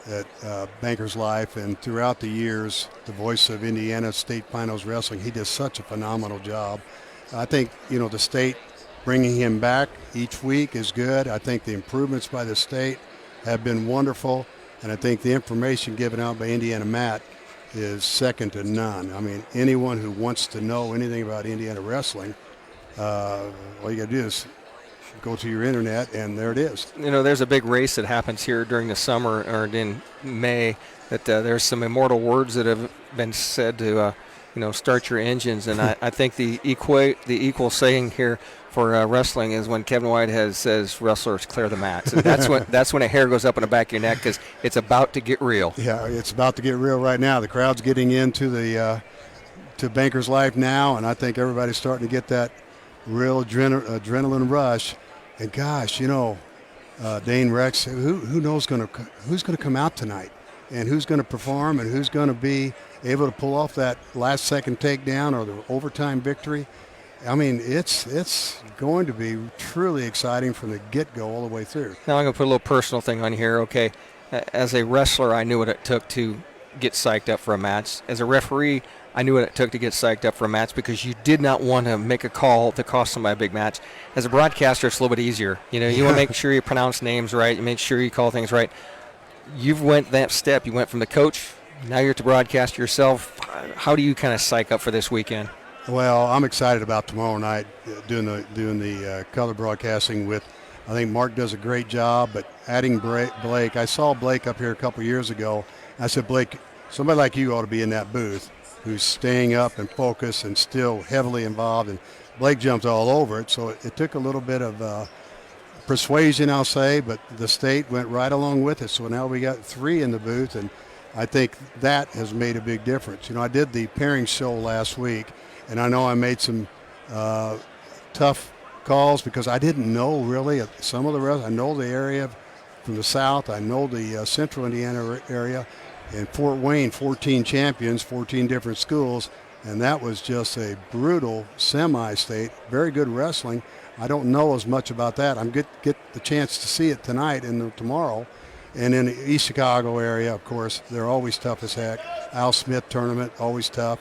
at Bankers Life and throughout the years, the voice of Indiana State Finals Wrestling, he does such a phenomenal job. I think, you know, the state bringing him back each week is good. I think the improvements by the state have been wonderful, and I think the information given out by Indiana Matt is second to none. I mean, anyone who wants to know anything about Indiana wrestling, all you got to do is go to your internet, and there it is. You know, there's a big race that happens here during the summer or in May that there's some immortal words that have been said to start your engines. And I think the equal saying here for wrestling is when Kevin Whitehead says wrestlers clear the mats. And that's when a hair goes up in the back of your neck, because it's about to get real. Yeah, it's about to get real right now. The crowd's getting into the to Bankers Life now, and I think everybody's starting to get that real adrenaline rush. And gosh, Dane, Rex, who knows who's going to come out tonight, and who's going to perform, and who's going to be able to pull off that last-second takedown or the overtime victory. I mean, it's going to be truly exciting from the get-go all the way through. Now I'm going to put a little personal thing on here. Okay, as a wrestler, I knew what it took to get psyched up for a match. As a referee, I knew what it took to get psyched up for a match, because you did not want to make a call to cost somebody a big match. As a broadcaster, it's a little bit easier. You want to make sure you pronounce names right. You make sure you call things right. You've went that step. You went from the coach. Now you're to broadcast yourself. How do you kind of psych up for this weekend? Well, I'm excited about tomorrow night doing the color broadcasting with. I think Mark does a great job, but adding Blake. I saw Blake up here a couple years ago. I said, Blake, somebody like you ought to be in that booth, who's staying up and focused and still heavily involved. And Blake jumped all over it, so it took a little bit of persuasion, I'll say, but the state went right along with it. So now we got 3 in the booth, and I think that has made a big difference. I did the pairing show last week, and I know I made some tough calls because I didn't know really some of the rest. I know the area from the south. I know the central Indiana area. In Fort Wayne, 14 champions, 14 different schools, and that was just a brutal semi-state. Very good wrestling. I don't know as much about that. I'm get the chance to see it tonight and tomorrow. And in the East Chicago area, of course, they're always tough as heck. Al Smith tournament, always tough.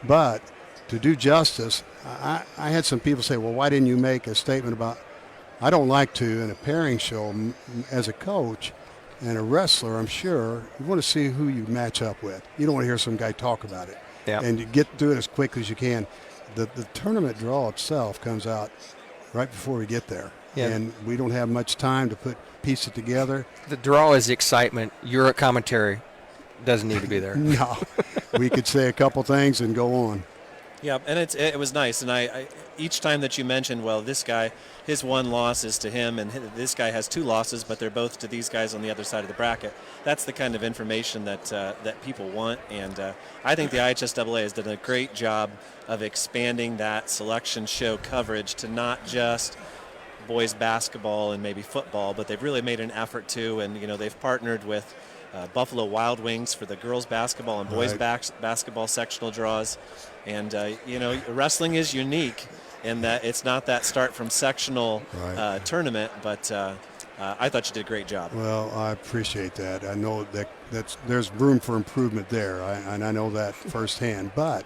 But to do justice, I had some people say, well, why didn't you make a statement about, I don't like to, in a pairing show, as a coach and a wrestler, I'm sure, you want to see who you match up with. You don't want to hear some guy talk about it. Yeah. And you get through it as quick as you can. The tournament draw itself comes out right before we get there. Yeah. And we don't have much time to piece it together. The draw is excitement. Your commentary doesn't need to be there. No. We could say a couple things and go on. Yeah, and it was nice. And I each time that you mentioned, well, this guy, his one loss is to him, and this guy has 2 losses, but they're both to these guys on the other side of the bracket. That's the kind of information that people want. And I think the IHSAA has done a great job of expanding that selection show coverage to not just boys basketball and maybe football, but they've really made an effort to, and they've partnered with Buffalo Wild Wings for the girls basketball and boys basketball sectional draws. And wrestling is unique in that it's not that start from sectional tournament, but I thought you did a great job. Well, I appreciate that. I know there's room for improvement there, and I know that firsthand. But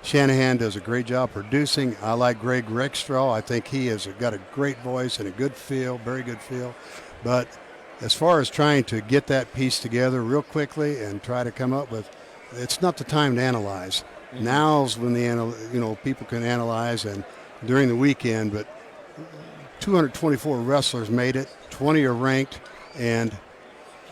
Shanahan does a great job producing. I like Greg Rexstraw. I think he has got a great voice and a good feel, very good feel. But as far as trying to get that piece together real quickly and try to come up with, it's not the time to analyze. Mm-hmm. Now's when people can analyze, and during the weekend. But 224 wrestlers made it, 20 are ranked, and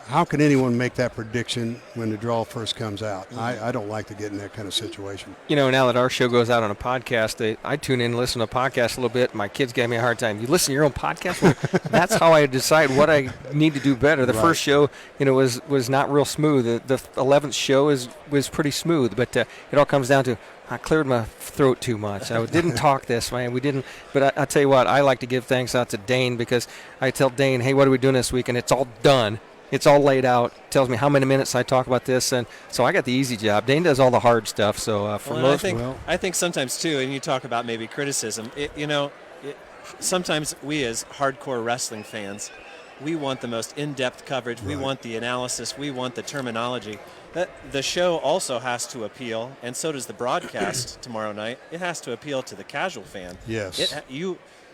how can anyone make that prediction when the draw first comes out? I don't like to get in that kind of situation. Now that our show goes out on a podcast, I tune in and listen to a podcast a little bit. My kids gave me a hard time. You listen to your own podcast? Well, that's how I decide what I need to do better. The first show, was not real smooth. The 11th show was pretty smooth, but it all comes down to I cleared my throat too much. I didn't talk this way. We didn't. But I tell you what, I like to give thanks out to Dane, because I tell Dane, hey, what are we doing this week? And it's all done. It's all laid out. Tells me how many minutes I talk about this, and so I got the easy job. Dane does all the hard stuff. So I think sometimes too, and you talk about maybe criticism. Sometimes we as hardcore wrestling fans, we want the most in-depth coverage. We want the analysis. We want the terminology. The show also has to appeal, and so does the broadcast tomorrow night. It has to appeal to the casual fan. Yes.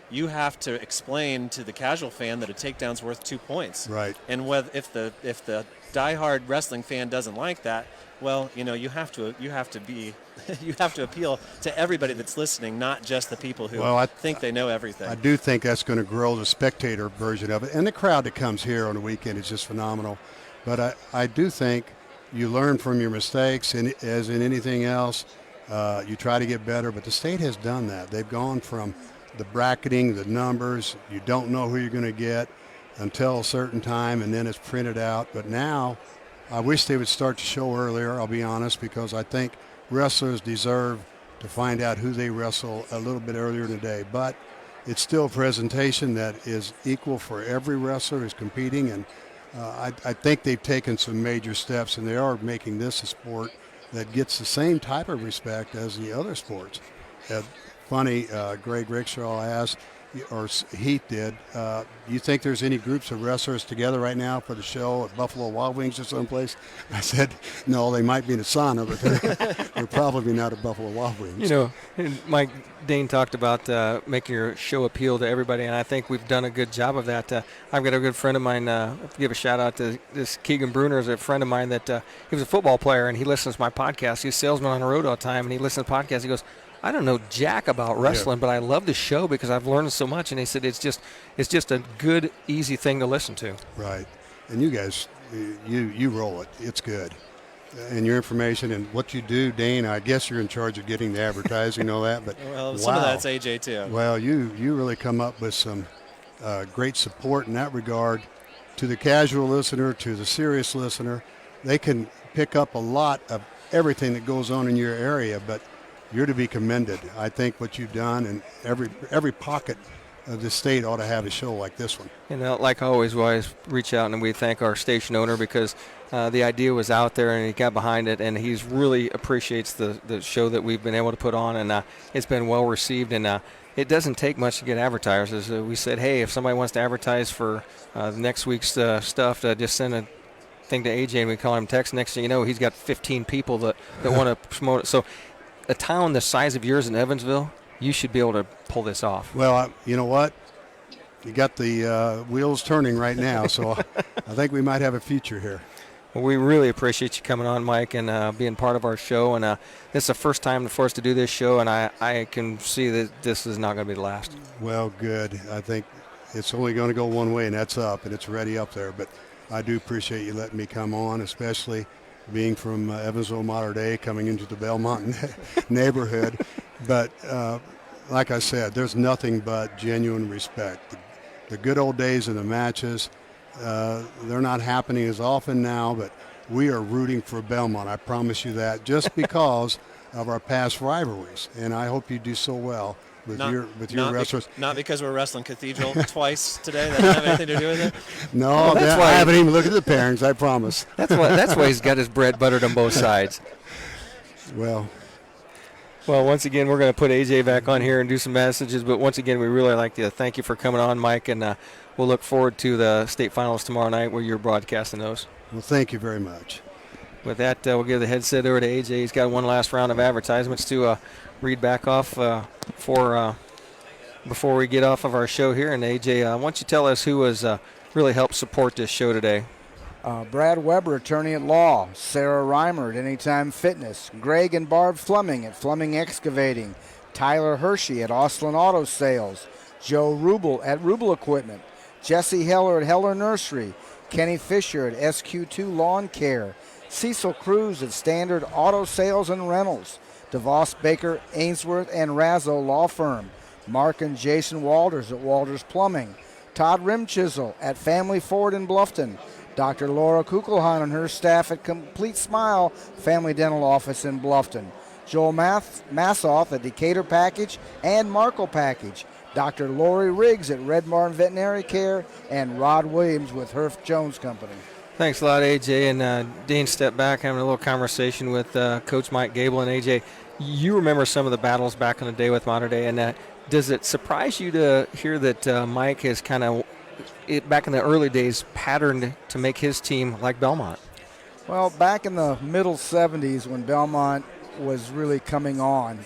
You have to explain to the casual fan that a takedown's worth 2 points. Right. And if the diehard wrestling fan doesn't like that, well, you have to appeal to everybody that's listening, not just the people who think they know everything. I do think that's going to grow the spectator version of it, and the crowd that comes here on the weekend is just phenomenal. But I do think, you learn from your mistakes, and as in anything else, you try to get better. But the state has done that. They've gone from the bracketing, the numbers. You don't know who you're going to get until a certain time, and then it's printed out. But now, I wish they would start to show earlier, I'll be honest, because I think wrestlers deserve to find out who they wrestle a little bit earlier in the day. But it's still a presentation that is equal for every wrestler who's competing, and I think they've taken some major steps, and they are making this a sport that gets the same type of respect as the other sports. Funny, Greg Rickshaw asked, or Heath did, you think there's any groups of wrestlers together right now for the show at Buffalo Wild Wings or someplace? I said, no, they might be in a sauna, but they're probably not at Buffalo Wild Wings. You know, Mike Dane talked about making your show appeal to everybody, and I think we've done a good job of that. I've got a good friend of mine, I have to give a shout out to this Keegan Bruner, is a friend of mine that he was a football player, and he listens to my podcast. He's a salesman on the road all the time, and he listens to the podcast. He goes, I don't know jack about wrestling, but I love the show because I've learned so much. And he said it's just a good, easy thing to listen to. Right. And you guys, you roll it. It's good. And your information and what you do, Dane, I guess you're in charge of getting the advertising and all that. But well, some of that's AJ too. Well, you really come up with some great support in that regard. To the casual listener, to the serious listener, they can pick up a lot of everything that goes on in your area, but you're to be commended. I think what you've done, and every pocket of the state ought to have a show like this one. And like always, we always reach out and we thank our station owner because the idea was out there and he got behind it, and he's really appreciates the show that we've been able to put on, and it's been well received. And it doesn't take much to get advertisers. We said, hey, if somebody wants to advertise for next week's stuff, just send a thing to AJ and we call him text. Next thing you know, he's got 15 people that want to promote it. So a town the size of yours in Evansville, you should be able to pull this off. Well, you know what? You got the wheels turning right now, so I think we might have a future here. Well, we really appreciate you coming on, Mike, and being part of our show. And this is the first time for us to do this show, and I can see that this is not going to be the last. Well, good. I think it's only going to go one way, and that's up, and it's already up there. But I do appreciate you letting me come on, especially being from Evansville, Mater Dei, coming into the Belmont neighborhood. But like I said, there's nothing but genuine respect. The good old days of the matches, they're not happening as often now, but we are rooting for Belmont. I promise you that, just because of our past rivalries. And I hope you do so well with your wrestlers. Not because we're wrestling Cathedral twice today. That doesn't have anything to do with it. No, that's why I haven't even looked at the pairings, I promise. That's why he's got his bread buttered on both sides. Well, once again, we're going to put AJ back on here and do some messages. But once again, we really like to thank you for coming on, Mike, and we'll look forward to the state finals tomorrow night where you're broadcasting those. Well, thank you very much. With that, we'll give the headset over to AJ. He's got one last round of advertisements to read back off before we get off of our show here. And AJ, why don't you tell us who has really helped support this show today? Brad Weber, attorney at law. Sarah Reimer at Anytime Fitness. Greg and Barb Fleming at Fleming Excavating. Tyler Hershey at Austin Auto Sales. Joe Rubel at Rubel Equipment. Jesse Heller at Heller Nursery. Kenny Fisher at SQ2 Lawn Care. Cecil Cruz at Standard Auto Sales and Rentals. DeVos Baker, Ainsworth, and Razzo Law Firm. Mark and Jason Walters at Walters Plumbing. Todd Rimchisel at Family Ford in Bluffton. Dr. Laura Kugelhahn and her staff at Complete Smile Family Dental Office in Bluffton. Joel Massoff at Decatur Package and Markle Package. Dr. Lori Riggs at Red Barn Veterinary Care, and Rod Williams with Herf Jones Company. Thanks a lot, AJ. And Dean stepped back, having a little conversation with Coach Mike Gable. And AJ, you remember some of the battles back in the day with Mater Dei, and does it surprise you to hear that Mike has kind of, back in the early days, patterned to make his team like Belmont? Well, back in the middle 70s when Belmont was really coming on,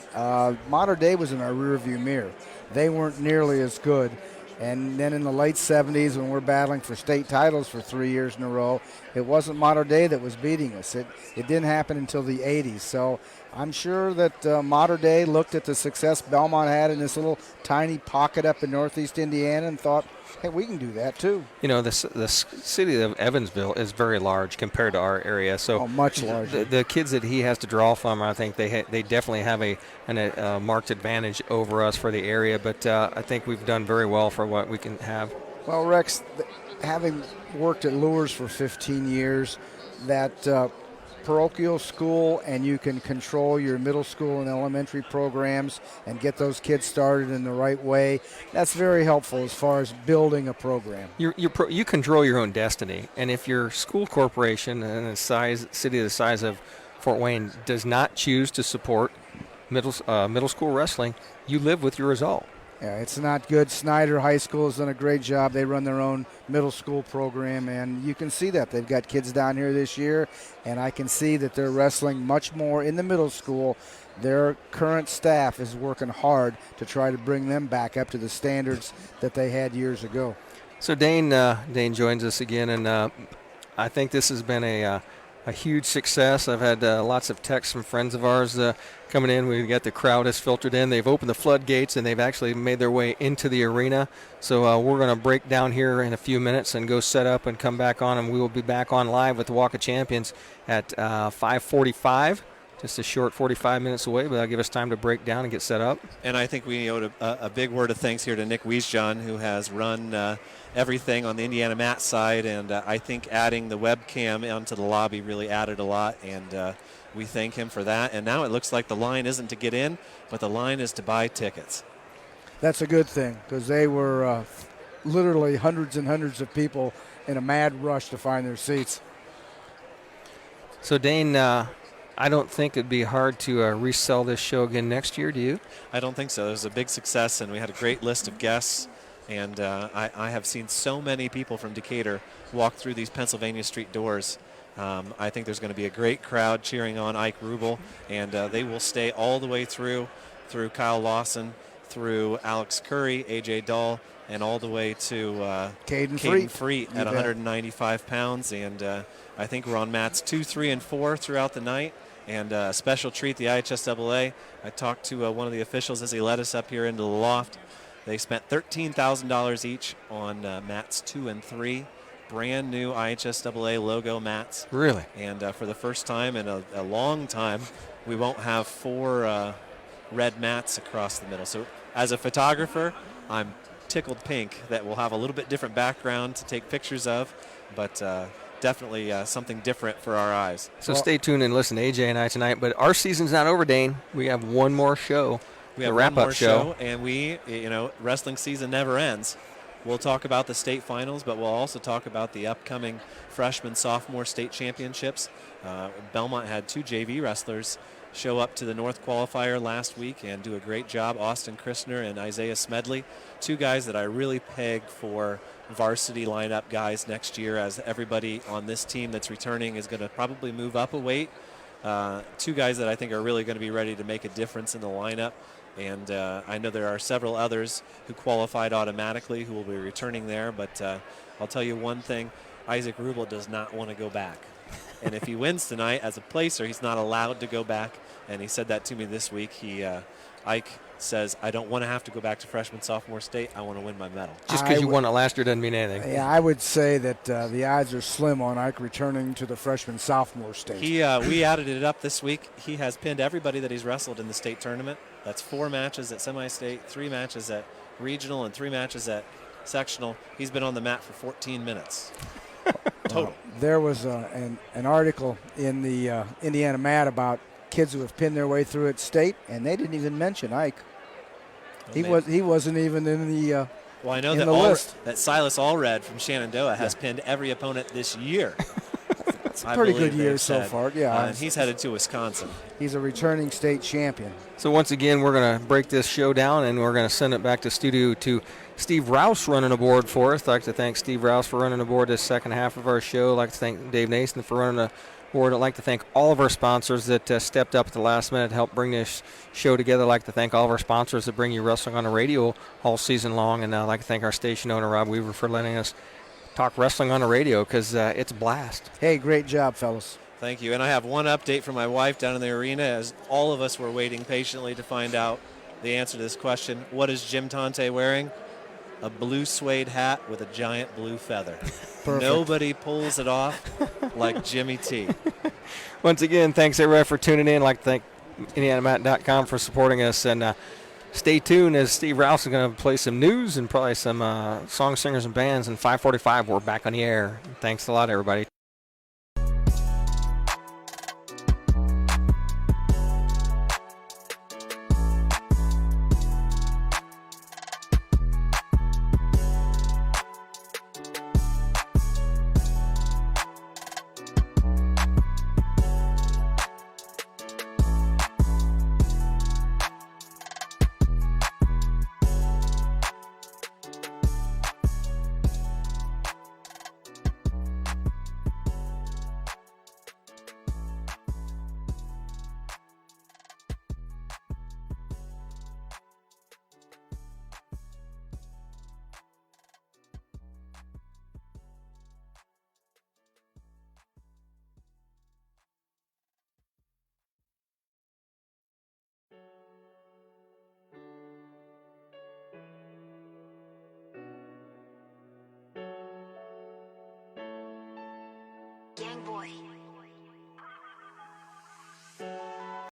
Mater Dei was in our rearview mirror. They weren't nearly as good. And then in the late 70s, when we're battling for state titles for 3 years in a row, it wasn't Mater Dei that was beating us. It didn't happen until the 80s. So I'm sure that Mater Dei looked at the success Belmont had in this little tiny pocket up in northeast Indiana and thought, Hey, we can do that too. You know, the city of Evansville is very large compared to our area. So Much larger. the kids that he has to draw from, I think they definitely have a marked advantage over us for the area. But I think we've done very well for what we can have. Well, Rex, having worked at Lures for 15 years, that parochial school, and you can control your middle school and elementary programs and get those kids started in the right way. That's very helpful as far as building a program. You control your own destiny, and if your school corporation and a city the size of Fort Wayne does not choose to support middle school wrestling, you live with your result. Yeah, it's not good. Snyder High School has done a great job. They run their own middle school program, and you can see that. They've got kids down here this year, and I can see that they're wrestling much more in the middle school. Their current staff is working hard to try to bring them back up to the standards that they had years ago. So Dane joins us again, and I think this has been a huge success. I've had lots of texts from friends of ours coming in. We've got the crowd has filtered in. They've opened the floodgates, and they've actually made their way into the arena. So we're going to break down here in a few minutes and go set up and come back on, and we will be back on live with the Walk of Champions at 5:45. Just a short 45 minutes away, but that'll give us time to break down and get set up. And I think we owe a big word of thanks here to Nick Wiesjohn, who has run everything on the Indiana Mat side, and I think adding the webcam onto the lobby really added a lot, and we thank him for that. And now it looks like the line isn't to get in, but the line is to buy tickets. That's a good thing, because they were literally hundreds and hundreds of people in a mad rush to find their seats. So Dane, I don't think it'd be hard to resell this show again next year, do you? I don't think so. It was a big success, and we had a great list of guests. And I have seen so many people from Decatur walk through these Pennsylvania Street doors. I think there's going to be a great crowd cheering on Ike Rubel, and they will stay all the way through Kyle Lawson, through Alex Curry, A.J. Dahl, and all the way to Caden Freet at 195 pounds. And I think we're on mats 2, 3, and 4 throughout the night. And a special treat, the IHSAA. I talked to one of the officials as he led us up here into the loft. They spent $13,000 each on mats 2 and 3, brand new IHSAA logo mats. Really? And for the first time in a long time, we won't have 4 red mats across the middle. So as a photographer, I'm tickled pink that we'll have a little bit different background to take pictures of, but definitely something different for our eyes. So stay tuned and listen to AJ and I tonight. But our season's not over, Dane. We have one more show. We have wrap-up one more show, and wrestling season never ends. We'll talk about the state finals, but we'll also talk about the upcoming freshman-sophomore state championships. Belmont had 2 JV wrestlers show up to the North qualifier last week and do a great job. Austin Christner and Isaiah Smedley, 2 guys that I really peg for varsity lineup guys next year, as everybody on this team that's returning is going to probably move up a weight. 2 guys that I think are really going to be ready to make a difference in the lineup. And I know there are several others who qualified automatically who will be returning there. But I'll tell you one thing, Isaac Rubel does not want to go back. And if he wins tonight as a placer, he's not allowed to go back. And he said that to me this week. Ike says, I don't want to have to go back to freshman sophomore state. I want to win my medal. Just because you won it last year doesn't mean anything. Yeah, I would say that the odds are slim on Ike returning to the freshman sophomore state. We added it up this week. He has pinned everybody that he's wrestled in the state tournament. That's 4 matches at semi-state, 3 matches at regional, and 3 matches at sectional. He's been on the mat for 14 minutes. Total. There was an article in the Indiana Mat about kids who have pinned their way through at state, and they didn't even mention Ike. He wasn't even in the well, I know that Silas Allred from Shenandoah has pinned every opponent this year. It's a pretty good year so far, yeah. And he's headed to Wisconsin. He's a returning state champion. So once again, we're going to break this show down, and we're going to send it back to studio to Steve Rouse running aboard for us. I'd like to thank Steve Rouse for running aboard this second half of our show. I'd like to thank Dave Nason for running aboard. I'd like to thank all of our sponsors that stepped up at the last minute to help bring this show together. I'd like to thank all of our sponsors that bring you wrestling on the radio all season long, and I'd like to thank our station owner, Rob Weaver, for letting us talk wrestling on the radio, because it's a blast. Hey, great job, fellas. Thank you. And I have one update from my wife down in the arena, as all of us were waiting patiently to find out the answer to this question. What is Jim Tante wearing? a blue suede hat with a giant blue feather. Perfect. Nobody pulls it off like Jimmy T. Once again, thanks everybody for tuning in. I'd like to thank IndianaMat.com for supporting us. And stay tuned as Steve Rouse is going to play some news and probably some song singers and bands. And 5:45, we're back on the air. Thanks a lot, everybody. Gang Boy.